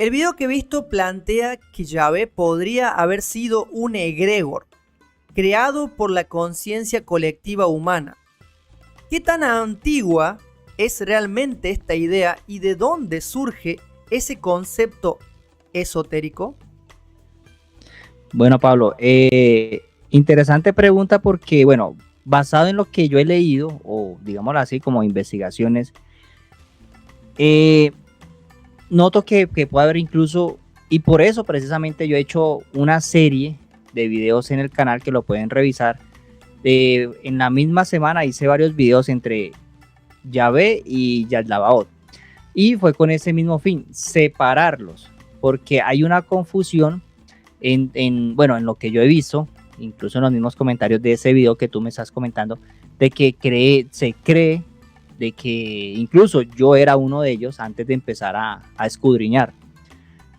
El video que he visto plantea que Yahvé podría haber sido un egregor, creado por la conciencia colectiva humana. ¿Qué tan antigua es realmente esta idea y de dónde surge ese concepto esotérico? Bueno, Pablo, interesante pregunta porque, bueno, basado en lo que yo he leído, o digámoslo así, como investigaciones, noto que puede haber incluso, y por eso precisamente yo he hecho una serie de videos en el canal que lo pueden revisar. En la misma semana hice varios videos entre Yahvé y Yaldabaoth, y fue con ese mismo fin, separarlos, porque hay una confusión bueno, en lo que yo he visto, incluso en los mismos comentarios de ese video que tú me estás comentando, de que se cree de que incluso yo era uno de ellos antes de empezar a escudriñar,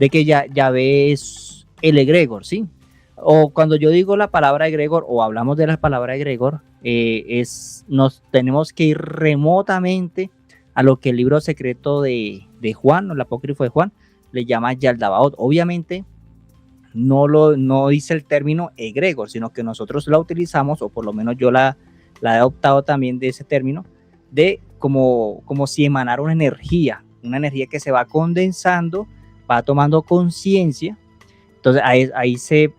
de que Yahvé es el egregor, ¿sí? O cuando yo digo la palabra egregor o hablamos de la palabra egregor, nos tenemos que ir remotamente a lo que el libro secreto de Juan, o el apócrifo de Juan, le llama Yaldabaoth. Obviamente no dice el término egregor, sino que nosotros la utilizamos, o por lo menos yo la he adoptado también de ese término, de como si emanara una energía que se va condensando, va tomando conciencia. Entonces ahí se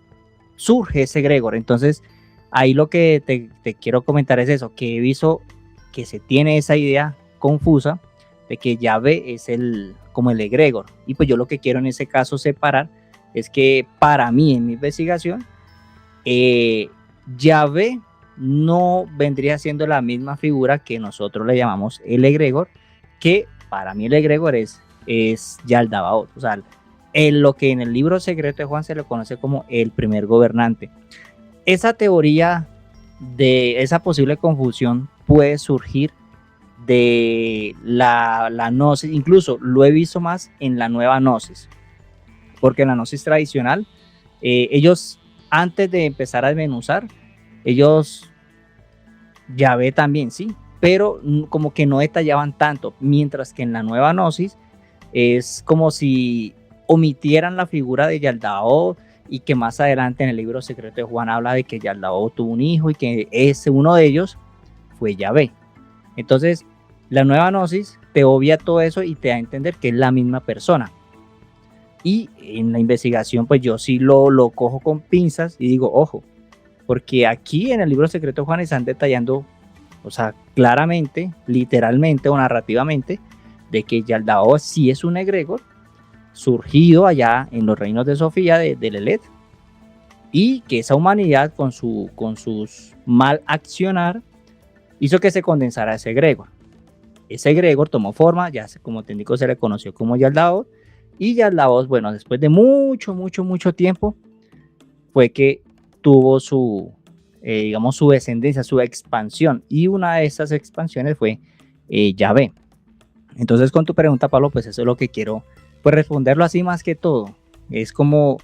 surge ese egregor. Entonces ahí lo que te quiero comentar es eso, que he visto que se tiene esa idea confusa de que Yahvé es como el egregor, y pues yo lo que quiero en ese caso separar es que para mí en mi investigación Yahvé no vendría siendo la misma figura que nosotros le llamamos el egregor, que para mí el egregor es Yaldabaoth, o sea, lo que en el libro secreto de Juan se le conoce como el primer gobernante. Esa teoría de esa posible confusión puede surgir de la gnosis, incluso lo he visto más en la nueva gnosis, porque en la gnosis tradicional, ellos antes de empezar a desmenuzar, ellos Yahvé también, sí, pero como que no detallaban tanto, mientras que en la nueva gnosis es como si omitieran la figura de Yaldabaoth, y que más adelante en el libro secreto de Juan habla de que Yaldabaoth tuvo un hijo y que uno de ellos fue Yahvé. Entonces la nueva gnosis te obvia todo eso y te da a entender que es la misma persona. Y en la investigación pues yo sí lo cojo con pinzas y digo, ojo, porque aquí en el libro secreto de Juan están detallando, o sea, claramente, literalmente o narrativamente, de que Yaldabaoth sí es un egregor surgido allá en los reinos de Sofía de Lilith, y que esa humanidad con sus mal accionar hizo que se condensara ese egregor. Ese egregor tomó forma, ya como te indico, se le conoció como Yaldabaoth, y Yaldabaoth, bueno, después de mucho tiempo, fue que tuvo digamos, su descendencia, su expansión, y una de esas expansiones fue Yahvé. Entonces, con tu pregunta, Pablo, pues eso es lo que quiero, pues responderlo así más que todo. Es como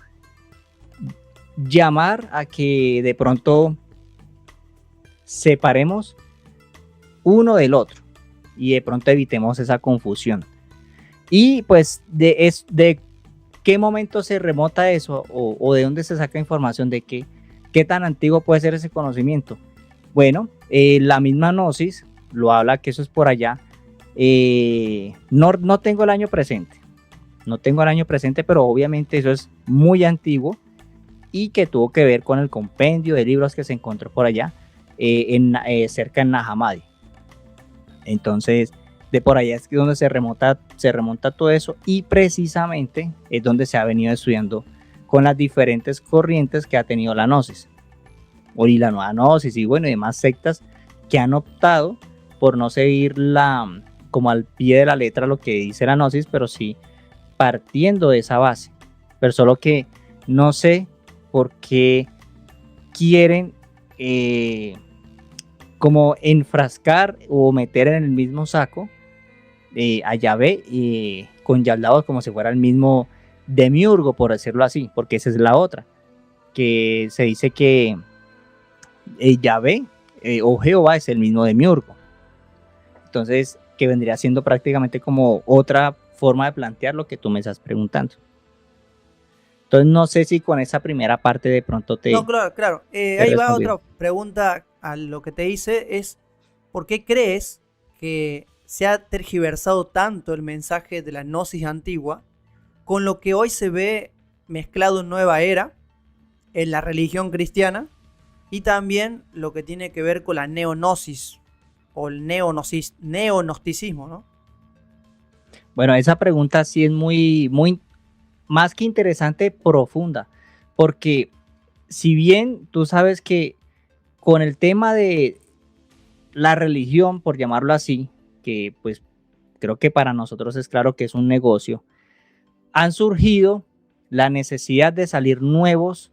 llamar a que de pronto separemos uno del otro y de pronto evitemos esa confusión. Y pues de qué momento se remota eso, o de dónde se saca información de qué tan antiguo puede ser ese conocimiento. Bueno, la misma gnosis lo habla, que eso es por allá. No tengo el año presente, pero obviamente eso es muy antiguo y que tuvo que ver con el compendio de libros que se encontró por allá, cerca en Nag Hammadi. Entonces, de por allá es donde se remonta todo eso, y precisamente es donde se ha venido estudiando con las diferentes corrientes que ha tenido la gnosis, y la nueva gnosis, y bueno, y demás sectas que han optado por no seguir como al pie de la letra lo que dice la gnosis, pero sí partiendo de esa base. Pero solo que no sé por qué quieren como enfrascar o meter en el mismo saco a Yahvé con Yaldabaoth, como si fuera el mismo demiurgo, por decirlo así, porque esa es la otra, que se dice que Yahvé o Jehová es el mismo demiurgo. Entonces, que vendría siendo prácticamente como otra forma de plantear lo que tú me estás preguntando. Entonces no sé si con esa primera parte de pronto No, claro, claro. te Ahí va respondí. otra pregunta a lo que te hice, es ¿por qué crees que se ha tergiversado tanto el mensaje de la gnosis antigua con lo que hoy se ve mezclado en nueva era, en la religión cristiana, y también lo que tiene que ver con la neognosis o el neognosticismo, ¿no? Bueno, esa pregunta sí es muy, más que interesante, profunda, porque si bien tú sabes que con el tema de la religión, por llamarlo así, que pues creo que para nosotros es claro que es un negocio, han surgido la necesidad de salir nuevas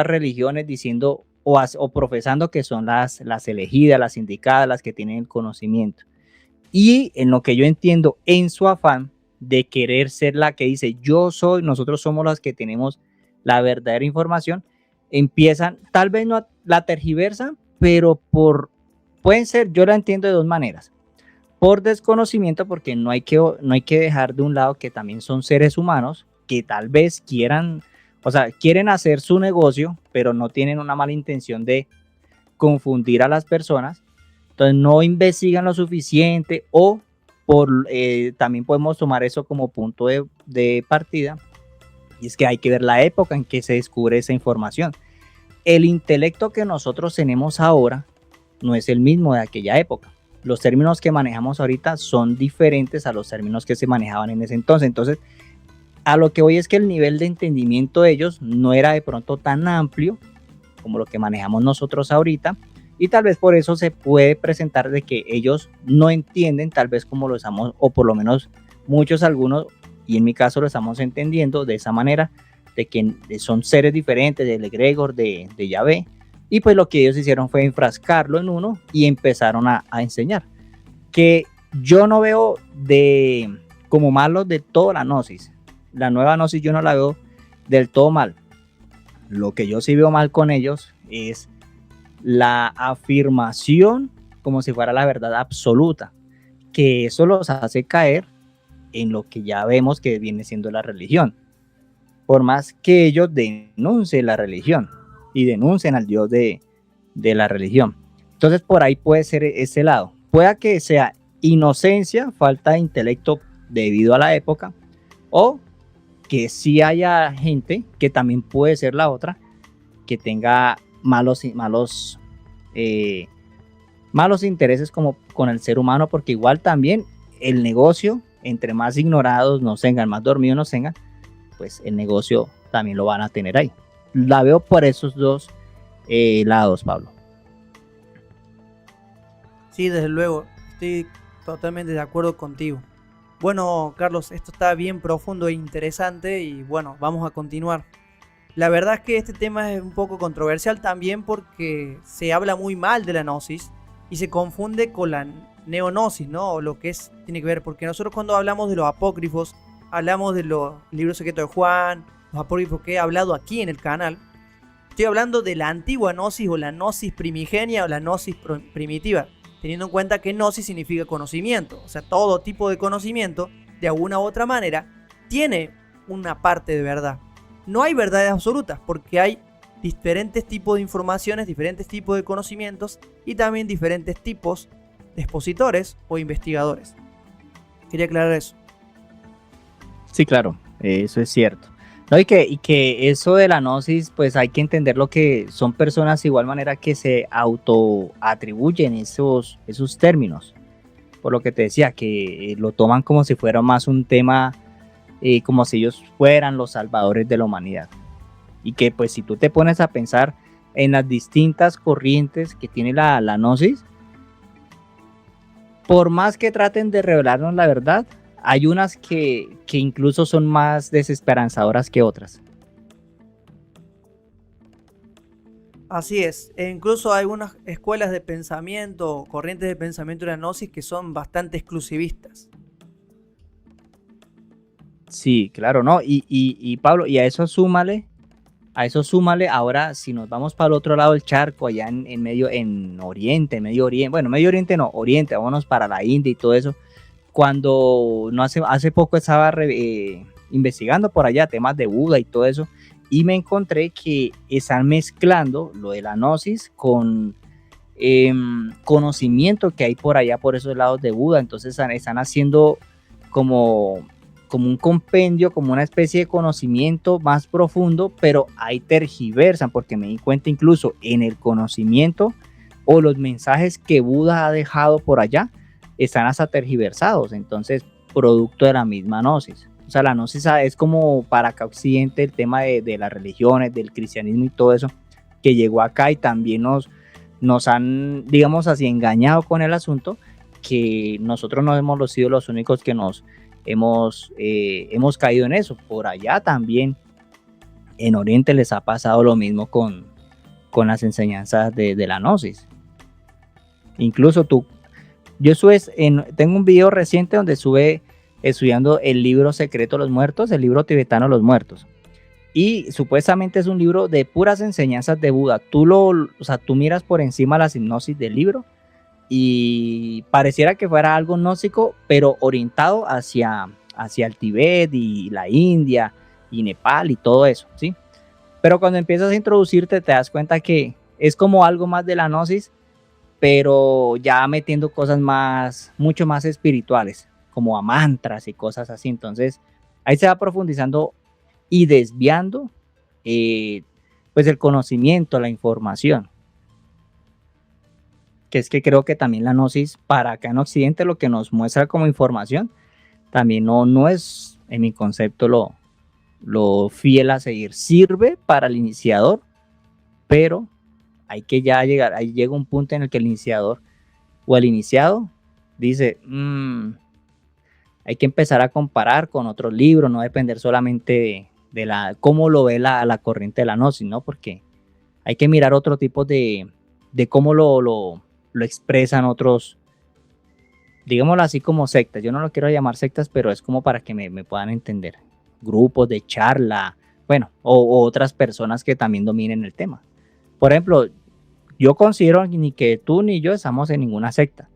religiones diciendo o profesando que son las elegidas, las indicadas, las que tienen el conocimiento. Y en lo que yo entiendo, en su afán de querer ser la que dice yo soy, nosotros somos los que tenemos la verdadera información, empiezan, tal vez no la tergiversan, pero pueden ser, yo la entiendo de dos maneras. Por desconocimiento, porque no hay que dejar de un lado que también son seres humanos que tal vez quieran, o sea, quieren hacer su negocio, pero no tienen una mala intención de confundir a las personas. Entonces no investigan lo suficiente o también podemos tomar eso como punto de partida, y es que hay que ver la época en que se descubre esa información. El intelecto que nosotros tenemos ahora no es el mismo de aquella época. Los términos que manejamos ahorita son diferentes a los términos que se manejaban en ese entonces. Entonces, a lo que voy es que el nivel de entendimiento de ellos no era de pronto tan amplio como lo que manejamos nosotros ahorita, y tal vez por eso se puede presentar de que ellos no entienden tal vez como lo estamos, o por lo menos muchos, algunos, y en mi caso lo estamos entendiendo de esa manera, de que son seres diferentes del egregor de Yahvé, y pues lo que ellos hicieron fue enfrascarlo en uno y empezaron a enseñar, que yo no veo como malo de toda la gnosis. La nueva gnosis yo no la veo del todo mal. Lo que yo sí veo mal con ellos es la afirmación como si fuera la verdad absoluta, que eso los hace caer en lo que ya vemos que viene siendo la religión. Por más que ellos denuncien la religión y denuncien al Dios de la religión. Entonces por ahí puede ser ese lado. Pueda que sea inocencia, falta de intelecto debido a la época, o que sí haya gente, que también puede ser la otra, que tenga malos intereses como con el ser humano, porque igual también el negocio, entre más ignorados nos tengan, más dormidos nos tengan, pues el negocio también lo van a tener ahí. La veo por esos dos lados, Pablo. Sí, desde luego, estoy totalmente de acuerdo contigo. Bueno, Carlos, esto está bien profundo e interesante y bueno, vamos a continuar. La verdad es que este tema es un poco controversial también porque se habla muy mal de la gnosis y se confunde con la neognosis, ¿no? O lo que tiene que ver, porque nosotros cuando hablamos de los apócrifos, hablamos de los libros secretos de Juan, los apócrifos que he hablado aquí en el canal. Estoy hablando de la antigua gnosis o la gnosis primigenia o la gnosis primitiva, teniendo en cuenta que gnosis significa conocimiento, o sea, todo tipo de conocimiento, de alguna u otra manera, tiene una parte de verdad. No hay verdades absolutas, porque hay diferentes tipos de informaciones, diferentes tipos de conocimientos y también diferentes tipos de expositores o investigadores. Quería aclarar eso. Sí, claro, eso es cierto. No, y que eso de la gnosis, pues hay que entender lo que son personas de igual manera que se autoatribuyen esos términos. Por lo que te decía, que lo toman como si fuera más un tema, como si ellos fueran los salvadores de la humanidad. Y que pues si tú te pones a pensar en las distintas corrientes que tiene la gnosis, por más que traten de revelarnos la verdad, hay unas que incluso son más desesperanzadoras que otras. Así es, e incluso hay unas escuelas de pensamiento, corrientes de pensamiento de la gnosis que son bastante exclusivistas. Sí, claro, ¿no? Y Pablo, y a eso súmale, ahora si nos vamos para el otro lado del charco, allá en Medio Oriente, bueno, Medio Oriente no, Oriente, vámonos para la India y todo eso. Cuando no hace poco estaba investigando por allá temas de Buda y todo eso, y me encontré que están mezclando lo de la gnosis con conocimiento que hay por allá, por esos lados de Buda. Entonces están haciendo como un compendio, como una especie de conocimiento más profundo, pero ahí tergiversan, porque me di cuenta incluso en el conocimiento o los mensajes que Buda ha dejado por allá están hasta tergiversados, entonces producto de la misma gnosis. O sea, la gnosis es como para acá occidente el tema de las religiones, del cristianismo y todo eso, que llegó acá y también nos han, digamos así, engañado con el asunto, que nosotros no hemos sido los únicos que nos hemos caído en eso. Por allá también en Oriente les ha pasado lo mismo con las enseñanzas de la gnosis. Incluso tengo un video reciente donde estuve estudiando el libro secreto de los muertos, el libro tibetano de los muertos, y supuestamente es un libro de puras enseñanzas de Buda. Tú miras por encima la hipnosis del libro y pareciera que fuera algo gnóstico, pero orientado hacia el Tíbet y la India y Nepal y todo eso, ¿sí? Pero cuando empiezas a introducirte te das cuenta que es como algo más de la gnosis, pero ya metiendo cosas mucho más espirituales, como a mantras y cosas así. Entonces ahí se va profundizando y desviando pues el conocimiento, la información. Que es que creo que también la gnosis para acá en Occidente lo que nos muestra como información también no es, en mi concepto, lo fiel a seguir. Sirve para el iniciador, pero hay que ya llegar, ahí llega un punto en el que el iniciador o el iniciado dice, hay que empezar a comparar con otros libros, no depender solamente de cómo lo ve la corriente de la gnosis, ¿no? Porque hay que mirar otro tipo de cómo lo expresan otros, digámoslo así, como sectas. Yo no lo quiero llamar sectas, pero es como para que me puedan entender. Grupos de charla, bueno, o otras personas que también dominen el tema. Por ejemplo, yo considero ni que tú ni yo estamos en ninguna secta.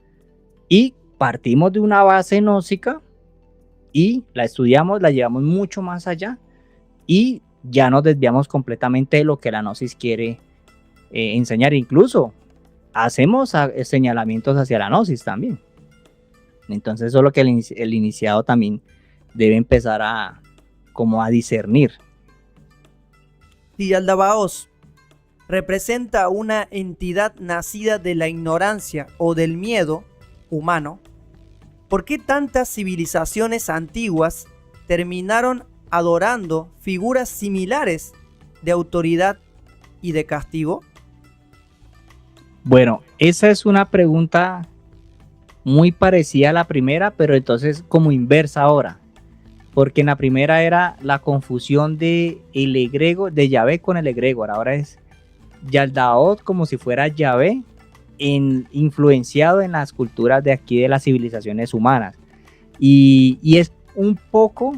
Y partimos de una base gnóstica y la estudiamos, la llevamos mucho más allá y ya nos desviamos completamente de lo que la gnosis quiere enseñar. Incluso hacemos señalamientos hacia la gnosis también. Entonces eso es lo que el iniciado también debe empezar a discernir. Yaldabaoth representa una entidad nacida de la ignorancia o del miedo humano. ¿Por qué tantas civilizaciones antiguas terminaron adorando figuras similares de autoridad y de castigo? Bueno, esa es una pregunta muy parecida a la primera, pero entonces como inversa ahora. Porque en la primera era la confusión de el egregor, de Yahvé con el egregor. Ahora es Yaldabaoth como si fuera Yahvé influenciado en las culturas de aquí de las civilizaciones humanas. Y es un poco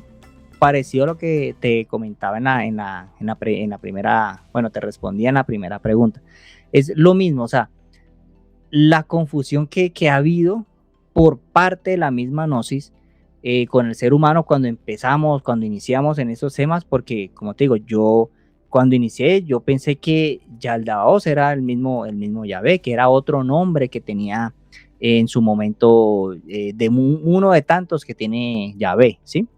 parecido a lo que te comentaba en la primera, bueno, te respondía en la primera pregunta. Es lo mismo, o sea, la confusión que ha habido por parte de la misma gnosis con el ser humano cuando iniciamos en esos temas, porque como te digo, yo cuando inicié, yo pensé que Yaldabaoth era el mismo Yahvé, que era otro nombre que tenía en su momento, uno de tantos que tiene Yahvé, ¿sí?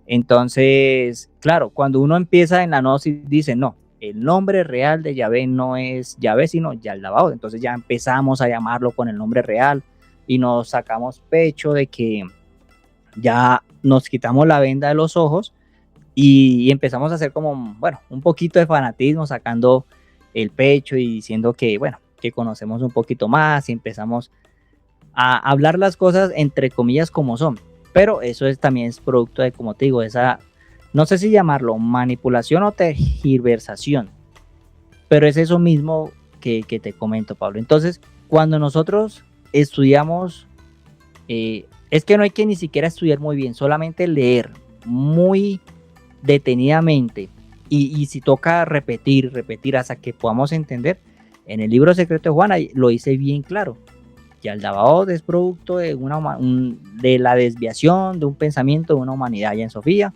Entonces, claro, cuando uno empieza en la gnosis, dice, no, el nombre real de Yahvé no es Yahvé, sino Yaldabaoth. Entonces ya empezamos a llamarlo con el nombre real y nos sacamos pecho de que ya nos quitamos la venda de los ojos y empezamos a hacer como, bueno, un poquito de fanatismo, sacando el pecho y diciendo que, bueno, que conocemos un poquito más y empezamos a hablar las cosas entre comillas como son. Pero eso también es producto de, como te digo, esa, no sé si llamarlo manipulación o tergiversación, pero es eso mismo que te comento, Pablo. Entonces, cuando nosotros estudiamos, es que no hay que ni siquiera estudiar muy bien, solamente leer muy detenidamente y si toca repetir hasta que podamos entender. En el libro secreto de Juana lo hice bien claro. Yaldabaoth es producto de la desviación de un pensamiento de una humanidad allá en Sofía,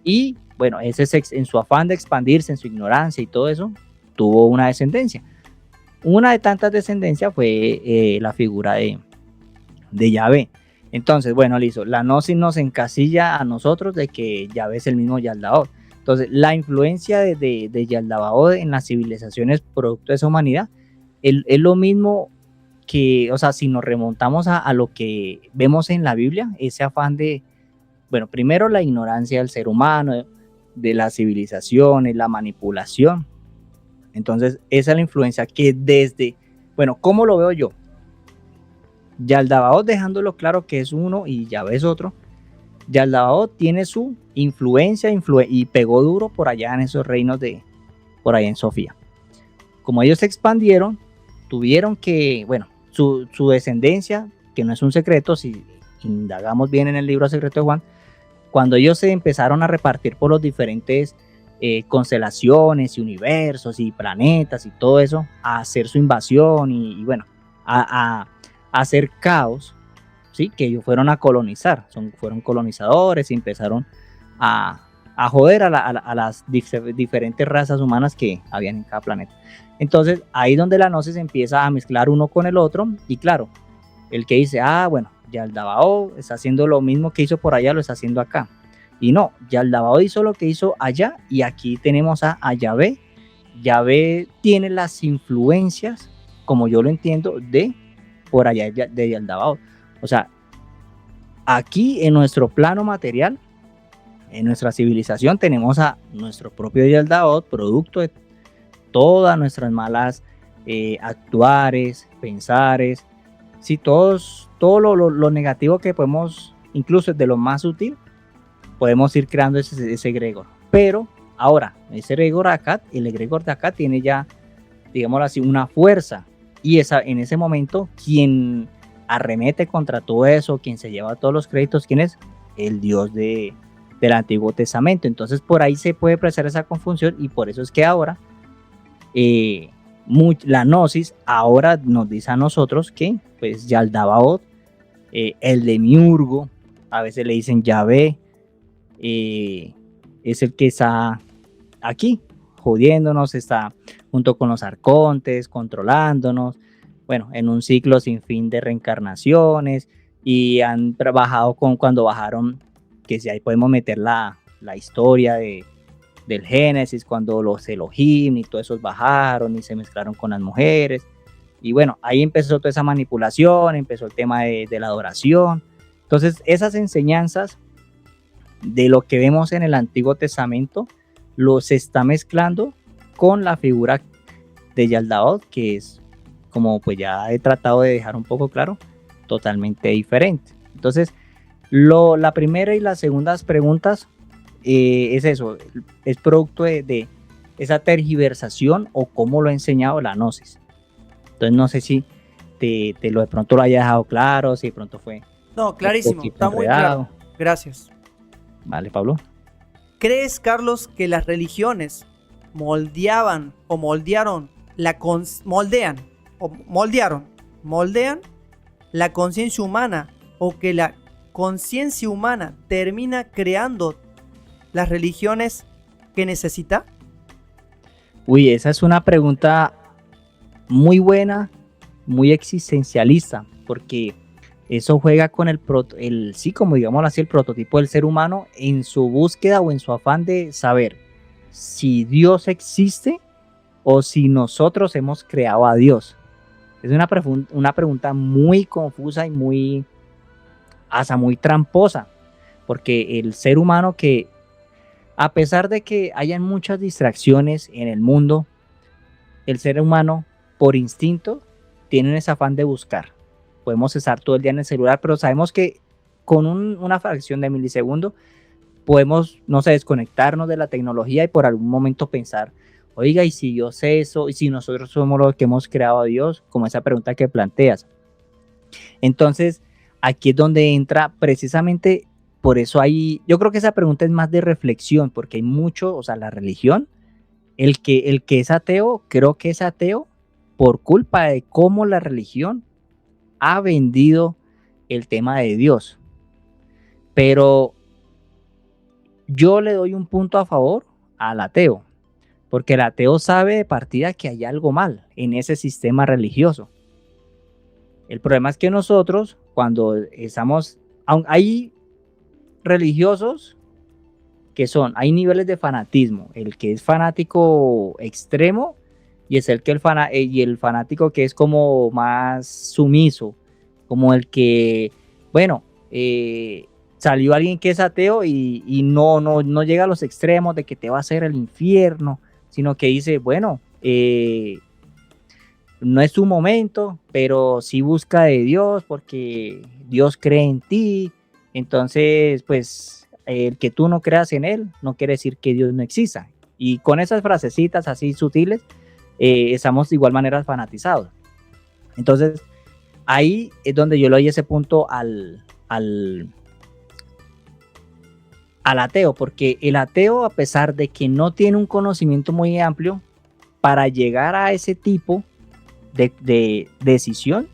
Y bueno, en su afán de expandirse, en su ignorancia y todo eso, tuvo una descendencia. Una de tantas descendencias fue la figura de Yahvé. Entonces, bueno, listo, la gnosis nos encasilla a nosotros de que Yahvé es el mismo Yaldabaoth. Entonces, la influencia de Yaldabaoth en las civilizaciones producto de esa humanidad es lo mismo que, o sea, si nos remontamos a lo que vemos en la Biblia, ese afán de, bueno, primero la ignorancia del ser humano, de las civilizaciones, la manipulación. Entonces, esa es la influencia que desde, bueno, ¿cómo lo veo yo? Yaldabaoth, dejándolo claro que es uno y Yahvé es otro, Yaldabaoth tiene su influencia y pegó duro por allá en esos reinos por allá en Sofía. Como ellos se expandieron, tuvieron que, bueno, su descendencia, que no es un secreto, si indagamos bien en el libro Secreto de Juan, cuando ellos se empezaron a repartir por los diferentes constelaciones y universos y planetas y todo eso, a hacer su invasión y bueno, a hacer caos, ¿sí? Que ellos fueron a colonizar, fueron colonizadores y empezaron a joder a las diferentes razas humanas que habían en cada planeta. Entonces, ahí donde la gnosis empieza a mezclar uno con el otro, y claro, el que dice, bueno, Yaldabaoth está haciendo lo mismo que hizo por allá, lo está haciendo acá. Y no, Yaldabaoth hizo lo que hizo allá, y aquí tenemos a Yahvé. Yahvé tiene las influencias, como yo lo entiendo, de por allá de Yaldabaoth. O sea, aquí en nuestro plano material, en nuestra civilización, tenemos a nuestro propio Yaldabaoth, producto de todas nuestras malas actuares, pensares, sí, todo lo negativo que podemos, incluso de lo más sutil, podemos ir creando ese egregor. Pero ahora, ese egregor acá, el egregor de acá tiene ya, digámoslo así, una fuerza, y en ese momento, quien arremete contra todo eso, quien se lleva todos los créditos, ¿quién es? El Dios del Antiguo Testamento. Entonces por ahí se puede apreciar esa confusión, y por eso es que ahora la gnosis ahora nos dice a nosotros que pues Yaldabaoth, el demiurgo, a veces le dicen Yahvé, es el que está aquí jodiéndonos, está junto con los arcontes, controlándonos, bueno, en un ciclo sin fin de reencarnaciones, y han trabajado cuando bajaron, que si ahí podemos meter la historia del Génesis, cuando los Elohim y todos esos bajaron y se mezclaron con las mujeres, y bueno, ahí empezó toda esa manipulación, empezó el tema de la adoración. Entonces esas enseñanzas de lo que vemos en el Antiguo Testamento se está mezclando con la figura de Yaldabaoth, que es, como pues ya he tratado de dejar un poco claro, totalmente diferente. Entonces la primera y las segundas preguntas es eso, es producto de esa tergiversación o cómo lo ha enseñado la gnosis. Entonces no sé si de pronto lo haya dejado claro, si de pronto fue... No, clarísimo, está muy claro. Gracias. Vale, Pablo. ¿Crees, Carlos, que las religiones moldean la conciencia humana, o que la conciencia humana termina creando las religiones que necesita? Uy, esa es una pregunta muy buena, muy existencialista, porque eso juega con sí, como digamos así, el prototipo del ser humano en su búsqueda o en su afán de saber si Dios existe o si nosotros hemos creado a Dios. Es una pregunta muy confusa y hasta muy tramposa, porque el ser humano, que a pesar de que hayan muchas distracciones en el mundo, el ser humano por instinto tiene ese afán de buscar. Podemos estar todo el día en el celular, pero sabemos que con una fracción de milisegundo podemos, no sé, desconectarnos de la tecnología y por algún momento pensar, oiga, ¿y si yo sé eso? ¿Y si nosotros somos los que hemos creado a Dios? Como esa pregunta que planteas. Entonces, aquí es donde entra precisamente, por eso yo creo que esa pregunta es más de reflexión, porque hay mucho, o sea, la religión, el que es ateo, creo que es ateo por culpa de cómo la religión ha vendido el tema de Dios. Pero yo le doy un punto a favor al ateo, porque el ateo sabe de partida que hay algo mal en ese sistema religioso. El problema es que nosotros, cuando estamos, hay religiosos que hay niveles de fanatismo, el que es fanático extremo y es y el fanático que es como más sumiso, como el que, bueno, salió alguien que es ateo y no llega a los extremos de que te va a hacer el infierno, sino que dice, bueno, no es su momento, pero sí busca de Dios porque Dios cree en ti. Entonces, pues, el que tú no creas en él no quiere decir que Dios no exista. Y con esas frasecitas así sutiles, estamos de igual manera fanatizados. Entonces, ahí es donde yo le doy ese punto al ateo, porque el ateo, a pesar de que no tiene un conocimiento muy amplio, para llegar a ese tipo de decisión,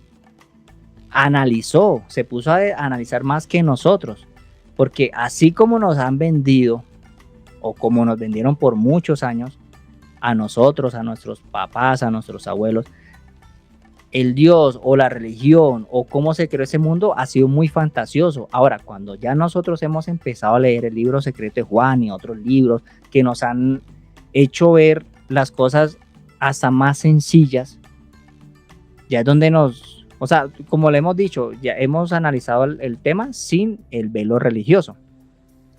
se puso a analizar más que nosotros, porque así como nos han vendido, o como nos vendieron por muchos años, a nosotros, a nuestros papás, a nuestros abuelos, el Dios o la religión o cómo se creó ese mundo ha sido muy fantasioso. Ahora, cuando ya nosotros hemos empezado a leer el libro secreto de Juan y otros libros que nos han hecho ver las cosas hasta más sencillas, ya es donde o sea, como le hemos dicho, ya hemos analizado el tema sin el velo religioso.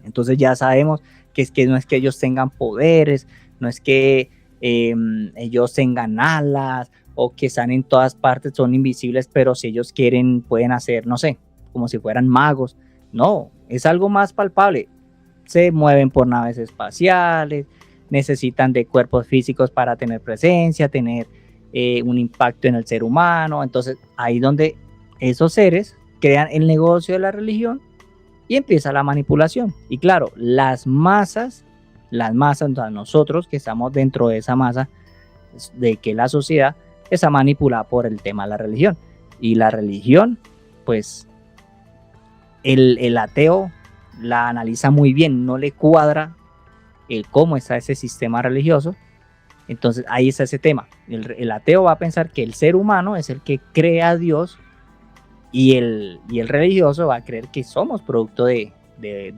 Entonces ya sabemos que no es que ellos tengan poderes, no es que ellos tengan alas o que están en todas partes, son invisibles, pero si ellos quieren pueden hacer, no sé, como si fueran magos. No, es algo más palpable. Se mueven por naves espaciales, necesitan de cuerpos físicos para tener presencia, tener un impacto en el ser humano. Entonces ahí donde esos seres crean el negocio de la religión y empieza la manipulación. Y claro, las masas, entonces nosotros que estamos dentro de esa masa, de que la sociedad está manipulada por el tema de la religión. Y la religión, pues el ateo la analiza muy bien, no le cuadra cómo está ese sistema religioso. Entonces ahí está ese tema. El ateo va a pensar que el ser humano es el que crea a Dios y el religioso va a creer que somos producto de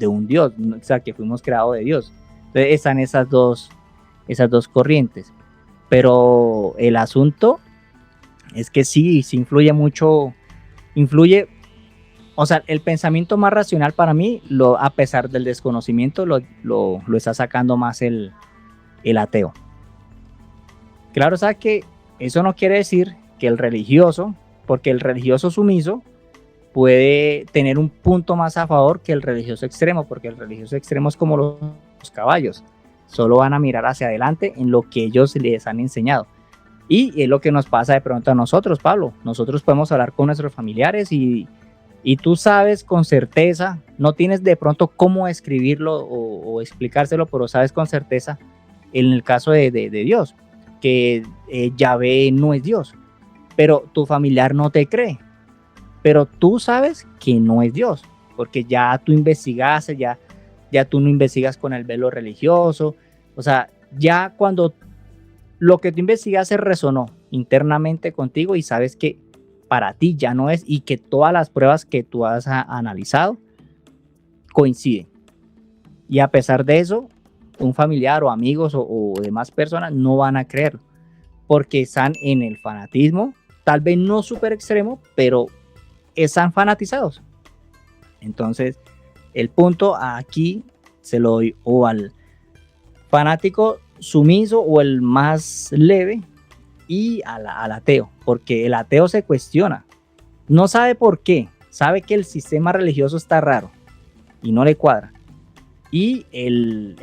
un Dios, o sea, que fuimos creados de Dios. Entonces están esas dos corrientes. Pero el asunto es que sí influye mucho, o sea, el pensamiento más racional para mí, a pesar del desconocimiento, lo está sacando más el ateo. Claro, o sea que eso no quiere decir que el religioso, porque el religioso sumiso puede tener un punto más a favor que el religioso extremo, porque el religioso extremo es como los caballos, solo van a mirar hacia adelante en lo que ellos les han enseñado. Y es lo que nos pasa de pronto a nosotros, Pablo. Nosotros podemos hablar con nuestros familiares y tú sabes con certeza, no tienes de pronto cómo escribirlo o explicárselo, pero sabes con certeza, en el caso de Dios, que Yahvé no es Dios, pero tu familiar no te cree, pero tú sabes que no es Dios, porque ya tú investigaste, ya tú no investigas con el velo religioso, o sea, ya cuando lo que tú investigaste resonó internamente contigo y sabes que para ti ya no es, y que todas las pruebas que tú has analizado coinciden. Y a pesar de eso, un familiar o amigos o demás personas no van a creerlo, porque están en el fanatismo, tal vez no súper extremo, pero están fanatizados. Entonces, el punto aquí se lo doy o al fanático sumiso o el más leve, y al ateo, porque el ateo se cuestiona, no sabe por qué, sabe que el sistema religioso está raro y no le cuadra, y el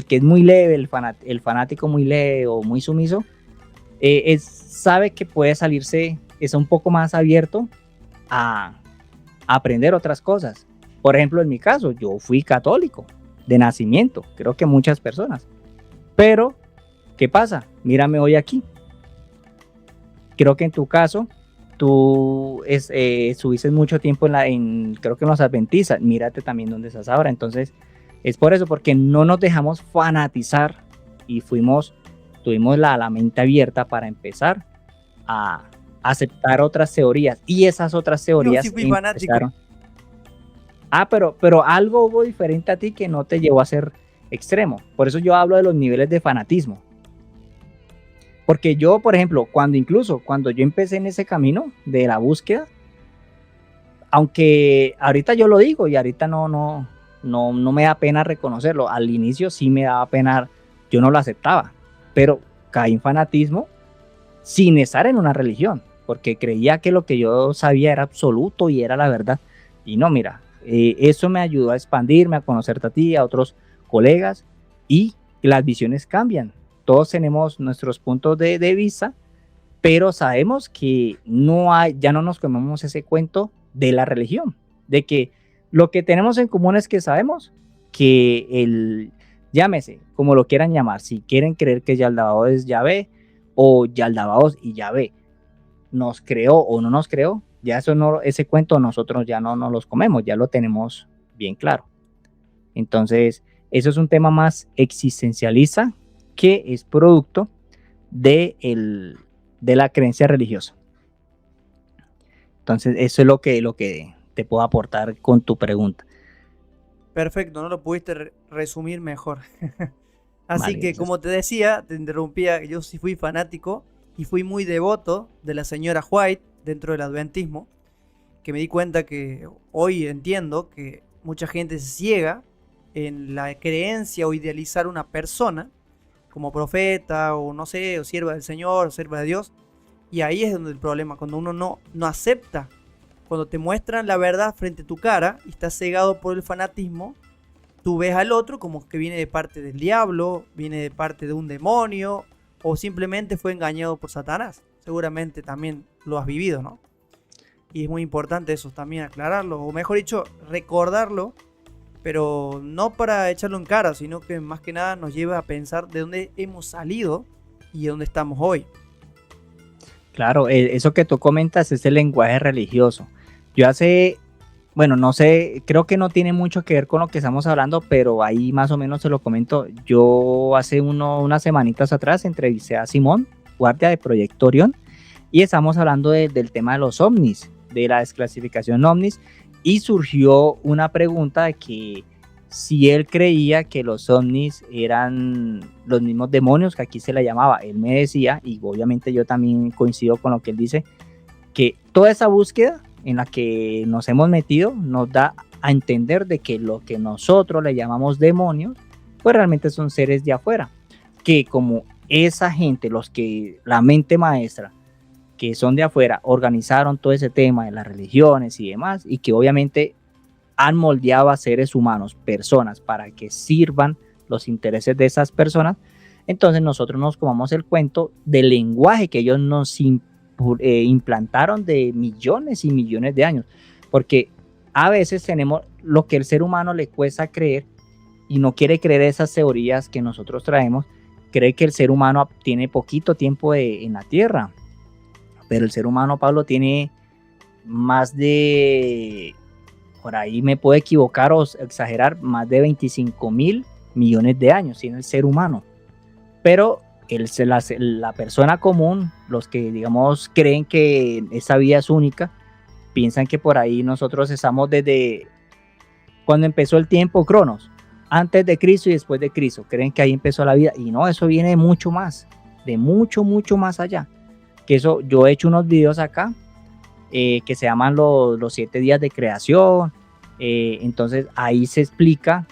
que es muy leve, el fanático muy leve o muy sumiso, sabe que puede salirse, es un poco más abierto a aprender otras cosas. Por ejemplo, en mi caso, yo fui católico de nacimiento, creo que muchas personas, pero ¿qué pasa? Mírame hoy aquí. Creo que en tu caso, tú estuviste mucho tiempo creo que en los adventistas, mírate también dónde estás ahora. Entonces, Es por eso, porque no nos dejamos fanatizar y tuvimos la mente abierta para empezar a aceptar otras teorías, y esas otras Yo teorías sí fui fanático. empezaron. Pero algo hubo diferente a ti que no te llevó a ser extremo. Por eso yo hablo de los niveles de fanatismo. Porque yo, por ejemplo, cuando yo empecé en ese camino de la búsqueda, aunque ahorita yo lo digo y ahorita no me da pena reconocerlo, al inicio sí me daba pena, yo no lo aceptaba, pero caí en fanatismo sin estar en una religión, porque creía que lo que yo sabía era absoluto y era la verdad. Y no, mira, eso me ayudó a expandirme, a conocerte a ti, a otros colegas, y las visiones cambian. Todos tenemos nuestros puntos de vista, pero sabemos que ya no nos comemos ese cuento de la religión, de que lo que tenemos en común es que sabemos que llámese, como lo quieran llamar, si quieren creer que Yaldabaoth es Yahvé, o Yaldabaoth y Yahvé nos creó o no nos creó, ya ese cuento nosotros ya no nos los comemos, ya lo tenemos bien claro. Entonces, eso es un tema más existencialista que es producto de la creencia religiosa. Entonces, eso es lo que te puedo aportar con tu pregunta. Perfecto, no lo pudiste resumir mejor. Así que, como te decía, te interrumpía, yo sí fui fanático y fui muy devoto de la señora White dentro del adventismo, que me di cuenta que hoy entiendo que mucha gente se ciega en la creencia o idealizar una persona como profeta o no sé, o sierva del Señor, o sierva de Dios, y ahí es donde el problema, cuando uno no acepta, cuando te muestran la verdad frente a tu cara y estás cegado por el fanatismo, tú ves al otro como que viene de parte del diablo, viene de parte de un demonio, o simplemente fue engañado por Satanás. Seguramente también lo has vivido, ¿no? Y es muy importante eso también aclararlo, o mejor dicho, recordarlo, pero no para echarlo en cara, sino que más que nada nos lleva a pensar de dónde hemos salido y de dónde estamos hoy. Claro, eso que tú comentas es el lenguaje religioso. Yo no sé, creo que no tiene mucho que ver con lo que estamos hablando, pero ahí más o menos se lo comento. Yo hace unas semanitas atrás entrevisté a Simón, guardia de Proyecto Orión, y estamos hablando del tema de los ovnis, de la desclasificación ovnis, y surgió una pregunta de que si él creía que los ovnis eran los mismos demonios que aquí se le llamaba. Él me decía, y obviamente yo también coincido con lo que él dice, que toda esa búsqueda en la que nos hemos metido nos da a entender de que lo que nosotros le llamamos demonios, pues realmente son seres de afuera, que como esa gente, la mente maestra, que son de afuera, organizaron todo ese tema de las religiones y demás, y que obviamente han moldeado a seres humanos, personas, para que sirvan los intereses de esas personas. Entonces nosotros nos comamos el cuento del lenguaje que ellos nos implantaron de millones y millones de años, porque a veces tenemos lo que el ser humano le cuesta creer y no quiere creer esas teorías que nosotros traemos, cree que el ser humano tiene poquito tiempo en la tierra, pero el ser humano, Pablo, tiene más de, por ahí me puedo equivocar o exagerar, más de 25.000 millones de años tiene el ser humano, pero la persona común, los que digamos creen que esa vida es única, piensan que por ahí nosotros estamos desde cuando empezó el tiempo Cronos, antes de Cristo y después de Cristo, creen que ahí empezó la vida, y no, eso viene de mucho más, de mucho más allá. Que eso, yo he hecho unos videos acá que se llaman los 7 días de creación, entonces ahí se explica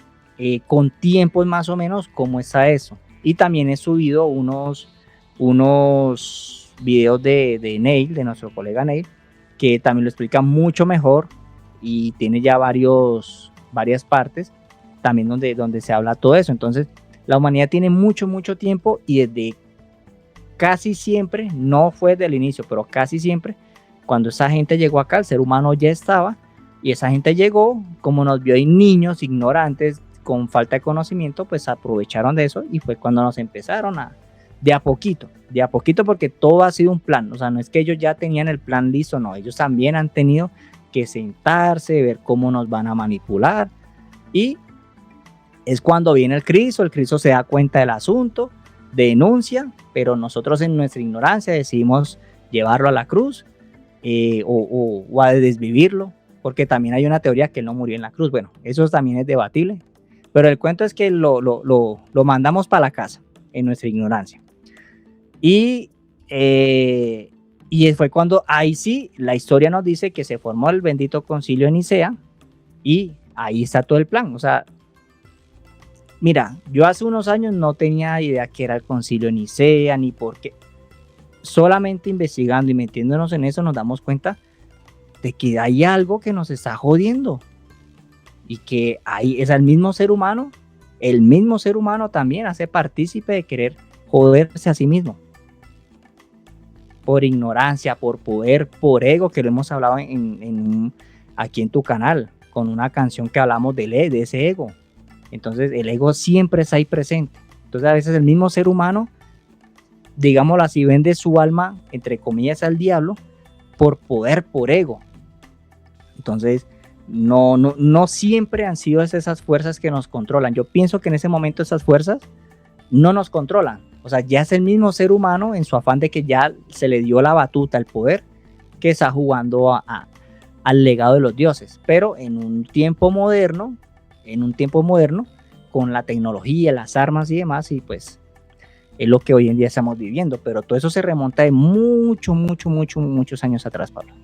con tiempos más o menos cómo está eso. Y también he subido unos videos de Neil, de nuestro colega Neil, que también lo explica mucho mejor y tiene ya varias partes también donde se habla todo eso. Entonces la humanidad tiene mucho tiempo, y desde casi siempre, no fue del inicio, pero casi siempre, cuando esa gente llegó acá, el ser humano ya estaba, y esa gente llegó, como nos vio ahí niños, ignorantes, con falta de conocimiento, pues aprovecharon de eso, y fue cuando nos empezaron de a poquito, porque todo ha sido un plan. O sea, no es que ellos ya tenían el plan listo, no, ellos también han tenido que sentarse, ver cómo nos van a manipular, y es cuando viene el Cristo se da cuenta del asunto, denuncia, pero nosotros en nuestra ignorancia decidimos llevarlo a la cruz o a desvivirlo, porque también hay una teoría que él no murió en la cruz. Bueno, eso también es debatible, pero el cuento es que lo mandamos para la casa en nuestra ignorancia. Y fue cuando ahí sí la historia nos dice que se formó el bendito concilio de Nicea y ahí está todo el plan. O sea, mira, yo hace unos años no tenía idea qué era el concilio de Nicea ni por qué. Solamente investigando y metiéndonos en eso nos damos cuenta de que hay algo que nos está jodiendo y que ahí es el mismo ser humano también hace partícipe de querer joderse a sí mismo. Por ignorancia, por poder, por ego, que lo hemos hablado aquí en tu canal, con una canción que hablamos de ese ego. Entonces el ego siempre está ahí presente. Entonces a veces el mismo ser humano, digámoslo así, vende su alma, entre comillas, al diablo, por poder, por ego. Entonces no siempre han sido esas fuerzas que nos controlan. Yo pienso que en ese momento esas fuerzas no nos controlan. O sea, ya es el mismo ser humano en su afán de que ya se le dio la batuta, el poder, que está jugando al legado de los dioses. Pero en un tiempo moderno, con la tecnología, las armas y demás, y pues es lo que hoy en día estamos viviendo. Pero todo eso se remonta de muchos años atrás, Pablo.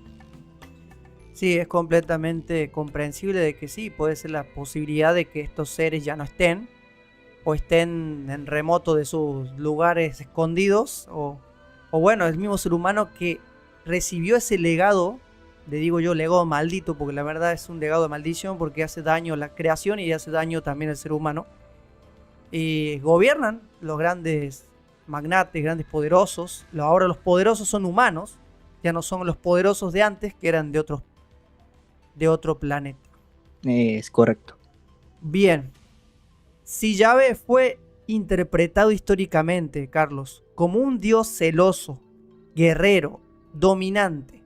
Sí, es completamente comprensible de que sí, puede ser la posibilidad de que estos seres ya no estén, o estén en remoto de sus lugares escondidos, o bueno, el mismo ser humano que recibió ese legado, le digo yo legado maldito, porque la verdad es un legado de maldición, porque hace daño a la creación y hace daño también al ser humano. Y gobiernan los grandes magnates, grandes poderosos. Ahora los poderosos son humanos, ya no son los poderosos de antes, que eran de otro planeta. Es correcto. Bien. Si Yahvé fue interpretado históricamente, Carlos, como un dios celoso, guerrero, dominante,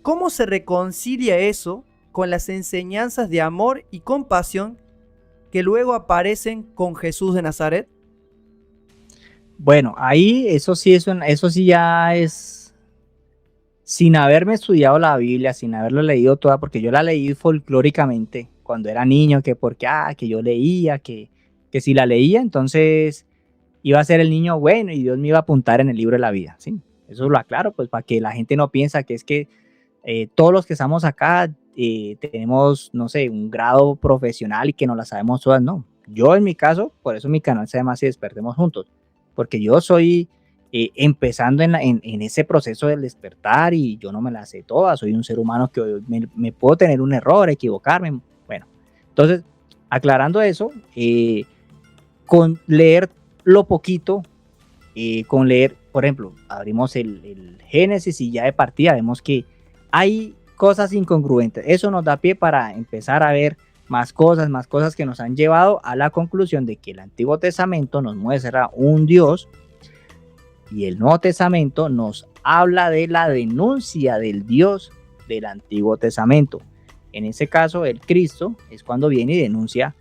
¿cómo se reconcilia eso con las enseñanzas de amor y compasión que luego aparecen con Jesús de Nazaret? Bueno, ahí eso sí ya es, sin haberme estudiado la Biblia, sin haberlo leído toda, porque yo la leí folclóricamente cuando era niño, que yo leía, que si la leía, entonces iba a ser el niño bueno y Dios me iba a apuntar en el libro de la vida, ¿sí? Eso lo aclaro, pues para que la gente no piensa que es que todos los que estamos acá tenemos, no sé, un grado profesional y que no la sabemos todas, no. Yo en mi caso, por eso mi canal se llama Así Despertemos Juntos, porque yo soy empezando en ese proceso del despertar y yo no me la sé todas, soy un ser humano que me puedo tener un error, equivocarme, bueno. Entonces, aclarando eso, con leer lo poquito, con leer, por ejemplo, abrimos el Génesis y ya de partida vemos que hay cosas incongruentes. Eso nos da pie para empezar a ver más cosas que nos han llevado a la conclusión de que el Antiguo Testamento nos muestra un Dios y el Nuevo Testamento nos habla de la denuncia del Dios del Antiguo Testamento. En ese caso, el Cristo es cuando viene y denuncia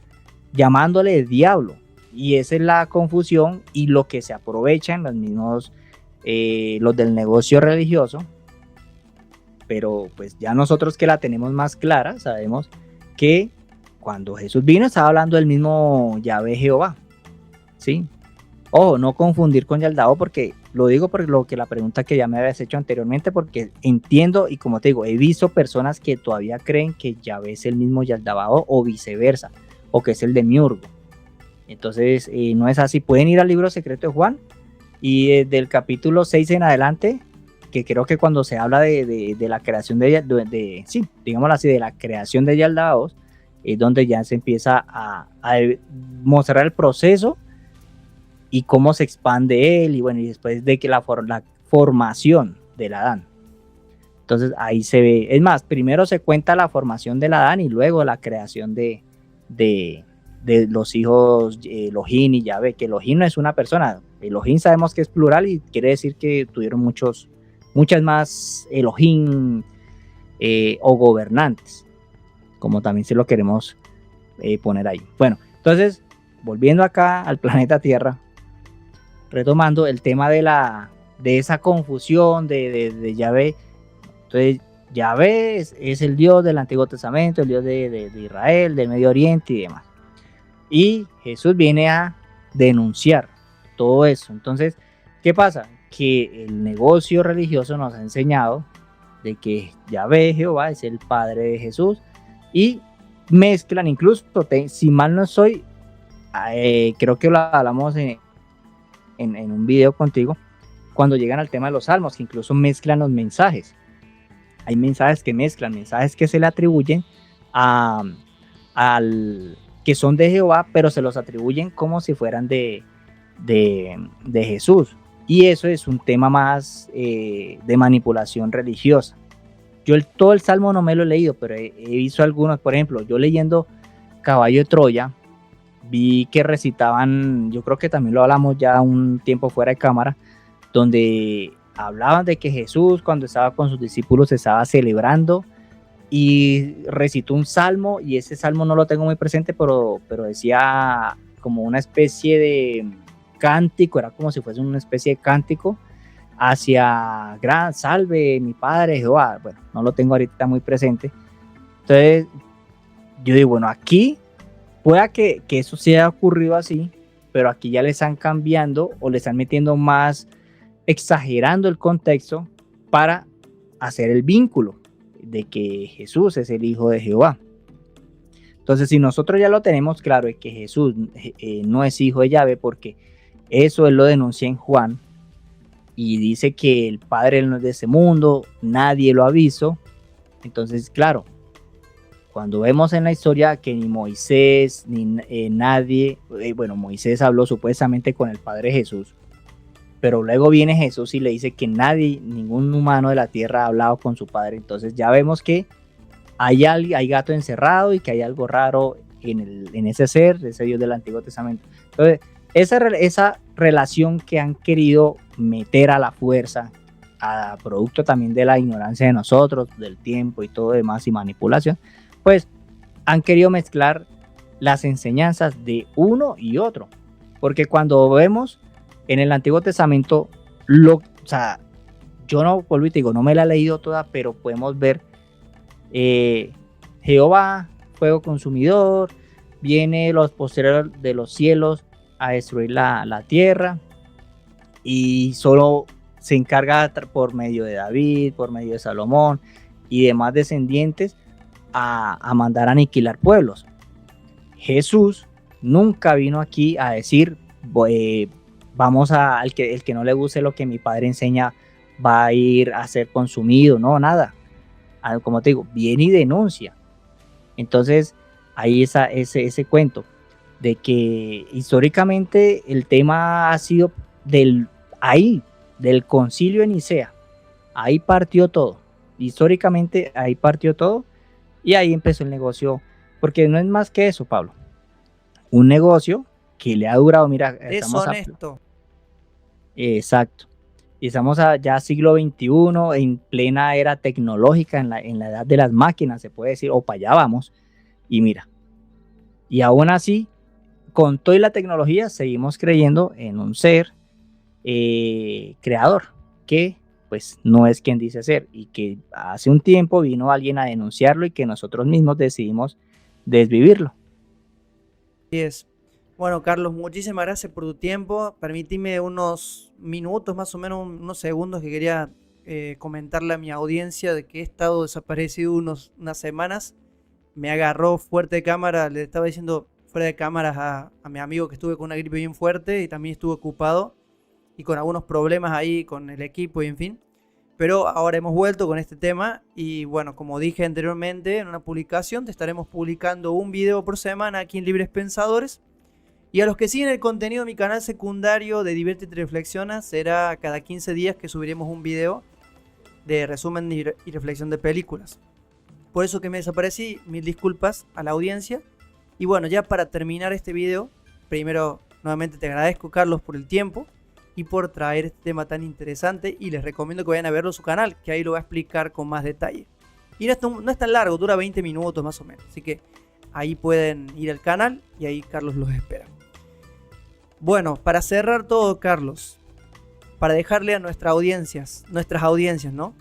llamándole diablo. Y esa es la confusión y lo que se aprovechan los mismos, los del negocio religioso. Pero pues ya nosotros que la tenemos más clara, sabemos que cuando Jesús vino estaba hablando del mismo Yahvé Jehová, ¿sí? Ojo, no confundir con Yaldao, porque lo digo por lo que la pregunta que ya me habías hecho anteriormente, porque entiendo y como te digo, he visto personas que todavía creen que Yahvé es el mismo Yaldao o viceversa, o que es el de Miurgo. Entonces no es así. Pueden ir al libro secreto de Juan y del capítulo 6 en adelante, que creo que cuando se habla de la creación sí, digámoslo así, de la creación de Yaldabaoth, es donde ya se empieza a mostrar el proceso y cómo se expande él, y bueno, y después de que la formación del Adán. Entonces ahí se ve, es más, primero se cuenta la formación del Adán y luego la creación de los hijos Elohim y Yahvé, que Elohim no es una persona, Elohim sabemos que es plural y quiere decir que tuvieron muchas más Elohim o gobernantes, como también se lo queremos poner ahí. Bueno, entonces volviendo acá al planeta Tierra, retomando el tema de esa confusión de Yahvé. Entonces, Yahvé es el Dios del Antiguo Testamento, el Dios de Israel, del Medio Oriente y demás. Y Jesús viene a denunciar todo eso. Entonces, ¿qué pasa? Que el negocio religioso nos ha enseñado de que Yahvé, Jehová, es el Padre de Jesús, y mezclan, incluso, si mal no soy, creo que lo hablamos en un video contigo, cuando llegan al tema de los salmos, que incluso mezclan los mensajes. Hay mensajes que mezclan, mensajes que se le atribuyen que son de Jehová, pero se los atribuyen como si fueran de Jesús. Y eso es un tema más de manipulación religiosa. Yo todo el Salmo no me lo he leído, pero he visto algunos. Por ejemplo, yo leyendo Caballo de Troya, vi que recitaban, yo creo que también lo hablamos ya un tiempo fuera de cámara, donde hablaban de que Jesús, cuando estaba con sus discípulos, estaba celebrando y recitó un salmo, y ese salmo no lo tengo muy presente, pero decía como una especie de cántico, era como si fuese una especie de cántico hacia gran salve mi Padre Jehová. Bueno, no lo tengo ahorita muy presente. Entonces yo digo, bueno, aquí pueda que eso se haya ocurrido así, pero aquí ya le están cambiando o le están metiendo más, exagerando el contexto para hacer el vínculo de que Jesús es el Hijo de Jehová. Entonces, si nosotros ya lo tenemos claro, es que Jesús no es hijo de Yahvé, porque eso él lo denuncia en Juan, y dice que el Padre no es de ese mundo, nadie lo ha visto. Entonces, claro, cuando vemos en la historia que ni Moisés, ni nadie, bueno, Moisés habló supuestamente con el Padre Jesús, pero luego viene Jesús y le dice que nadie, ningún humano de la tierra ha hablado con su Padre. Entonces ya vemos que hay gato encerrado y que hay algo raro en ese ser, de ese Dios del Antiguo Testamento. Entonces, esa relación que han querido meter a la fuerza, a producto también de la ignorancia de nosotros, del tiempo y todo demás, y manipulación, pues han querido mezclar las enseñanzas de uno y otro. Porque cuando vemos en el Antiguo Testamento, o sea, yo no, vuelvo y te digo, no me la he leído toda, pero podemos ver Jehová, fuego consumidor, viene los posteros de los cielos a destruir la tierra, y solo se encarga por medio de David, por medio de Salomón y demás descendientes a mandar a aniquilar pueblos. Jesús nunca vino aquí a decir vamos el que no le guste lo que mi Padre enseña va a ir a ser consumido, no, nada. Como te digo, viene y denuncia. Entonces ahí ese cuento de que históricamente el tema ha sido del concilio de Nicea. Ahí partió todo, históricamente ahí partió todo, y ahí empezó el negocio, porque no es más que eso, Pablo, un negocio que le ha durado, mira, deshonesto. Exacto, y estamos ya siglo XXI, en plena era tecnológica, en la edad de las máquinas, se puede decir, o para allá vamos, y mira, y aún así, con toda la tecnología, seguimos creyendo en un ser creador, que pues no es quien dice ser, y que hace un tiempo vino alguien a denunciarlo y que nosotros mismos decidimos desvivirlo. Así es. Bueno, Carlos, muchísimas gracias por tu tiempo. Permíteme unos minutos, más o menos unos segundos, que quería comentarle a mi audiencia de que he estado desaparecido unas semanas. Me agarró fuerte de cámara, le estaba diciendo fuera de cámaras a mi amigo que estuve con una gripe bien fuerte y también estuve ocupado y con algunos problemas ahí con el equipo y en fin. Pero ahora hemos vuelto con este tema y bueno, como dije anteriormente en una publicación, te estaremos publicando un video por semana aquí en Libres Pensadores. Y a los que siguen el contenido de mi canal secundario de Diviértete y Reflexiona, será cada 15 días que subiremos un video de resumen y reflexión de películas. Por eso que me desaparecí, mil disculpas a la audiencia. Y bueno, ya para terminar este video, primero nuevamente te agradezco, Carlos, por el tiempo y por traer este tema tan interesante, y les recomiendo que vayan a verlo en su canal, que ahí lo va a explicar con más detalle. Y no es tan largo, dura 20 minutos más o menos, así que ahí pueden ir al canal y ahí Carlos los espera. Bueno, para cerrar todo, Carlos, para dejarle a nuestras audiencias, ¿no?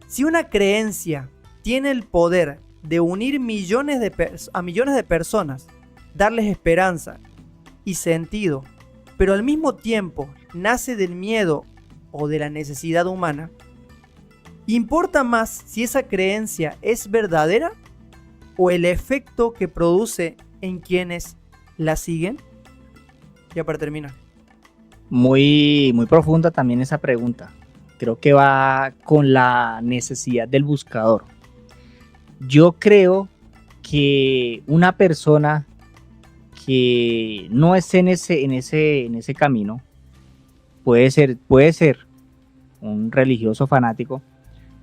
Si una creencia tiene el poder de unir a millones de personas, darles esperanza y sentido, pero al mismo tiempo nace del miedo o de la necesidad humana, ¿importa más si esa creencia es verdadera o el efecto que produce en quienes la siguen? Ya para terminar. Muy, muy profunda también esa pregunta. Creo que va con la necesidad del buscador. Yo creo que una persona que no esté en ese camino puede ser un religioso fanático,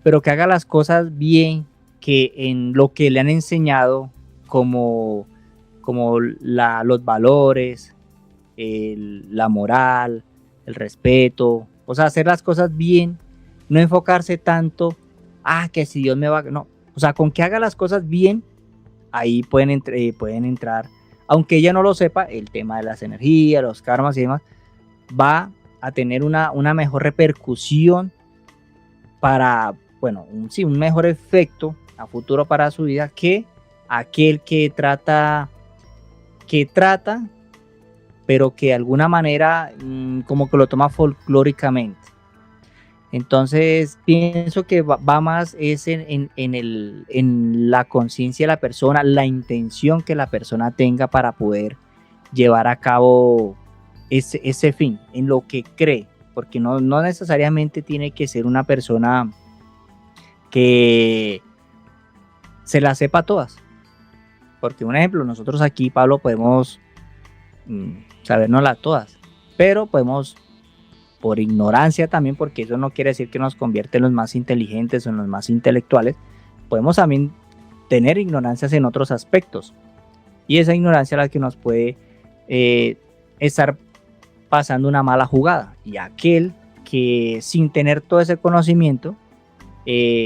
pero que haga las cosas bien, que en lo que le han enseñado como los valores, la moral, el respeto, o sea, hacer las cosas bien, no enfocarse tanto, que si Dios me va, no, o sea, con que haga las cosas bien, ahí pueden entrar, aunque ella no lo sepa, el tema de las energías, los karmas y demás, va a tener una mejor repercusión para, bueno, un mejor efecto a futuro para su vida que aquel que trata, pero que de alguna manera como que lo toma folclóricamente. Entonces pienso que va más es en la conciencia de la persona, la intención que la persona tenga para poder llevar a cabo ese fin, en lo que cree, porque no necesariamente tiene que ser una persona que se la sepa todas. Porque un ejemplo, nosotros aquí, Pablo, podemos sabernoslas todas, pero podemos, por ignorancia también, porque eso no quiere decir que nos convierte en los más inteligentes o en los más intelectuales, podemos también tener ignorancias en otros aspectos, y esa ignorancia es la que nos puede estar pasando una mala jugada, y aquel que sin tener todo ese conocimiento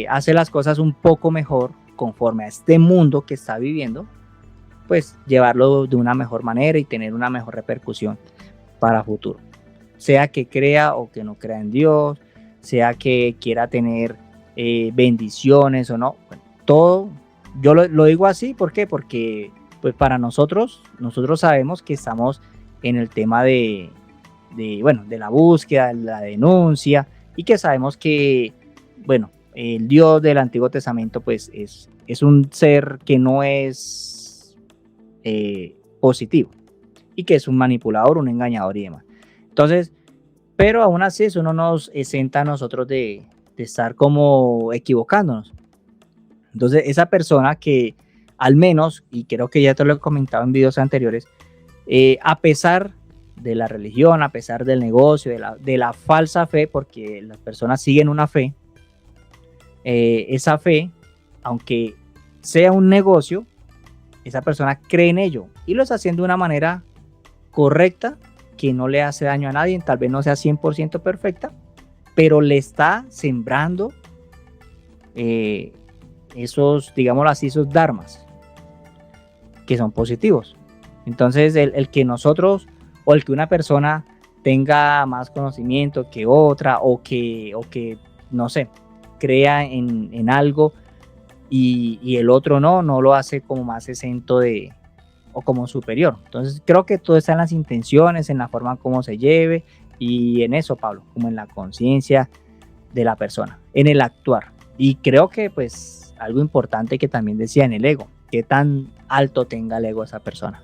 hace las cosas un poco mejor conforme a este mundo que está viviendo, pues llevarlo de una mejor manera y tener una mejor repercusión para futuro. Sea que crea o que no crea en Dios, sea que quiera tener bendiciones o no. Bueno, todo, yo lo digo así, ¿por qué? Porque pues para nosotros sabemos que estamos en el tema de la búsqueda, de la denuncia, y que sabemos que, bueno, el Dios del Antiguo Testamento pues es un ser que no es positivo y que es un manipulador, un engañador y demás. Entonces, pero aún así eso no nos exenta a nosotros de estar como equivocándonos. Entonces, esa persona que al menos, y creo que ya te lo he comentado en videos anteriores, a pesar de la religión, a pesar del negocio, de la falsa fe, porque las personas siguen una fe, esa fe, aunque sea un negocio, esa persona cree en ello y lo está haciendo de una manera correcta, que no le hace daño a nadie, tal vez no sea 100% perfecta, pero le está sembrando esos, digámoslo así, esos dharmas que son positivos. Entonces el que nosotros, o el que una persona tenga más conocimiento que otra, o que no sé, crea en algo y el otro no lo hace como más exento o como superior. Entonces creo que todo está en las intenciones, en la forma como se lleve, y en eso, Pablo, como en la conciencia de la persona, en el actuar. Y creo que pues algo importante que también decía, en el ego, qué tan alto tenga el ego esa persona.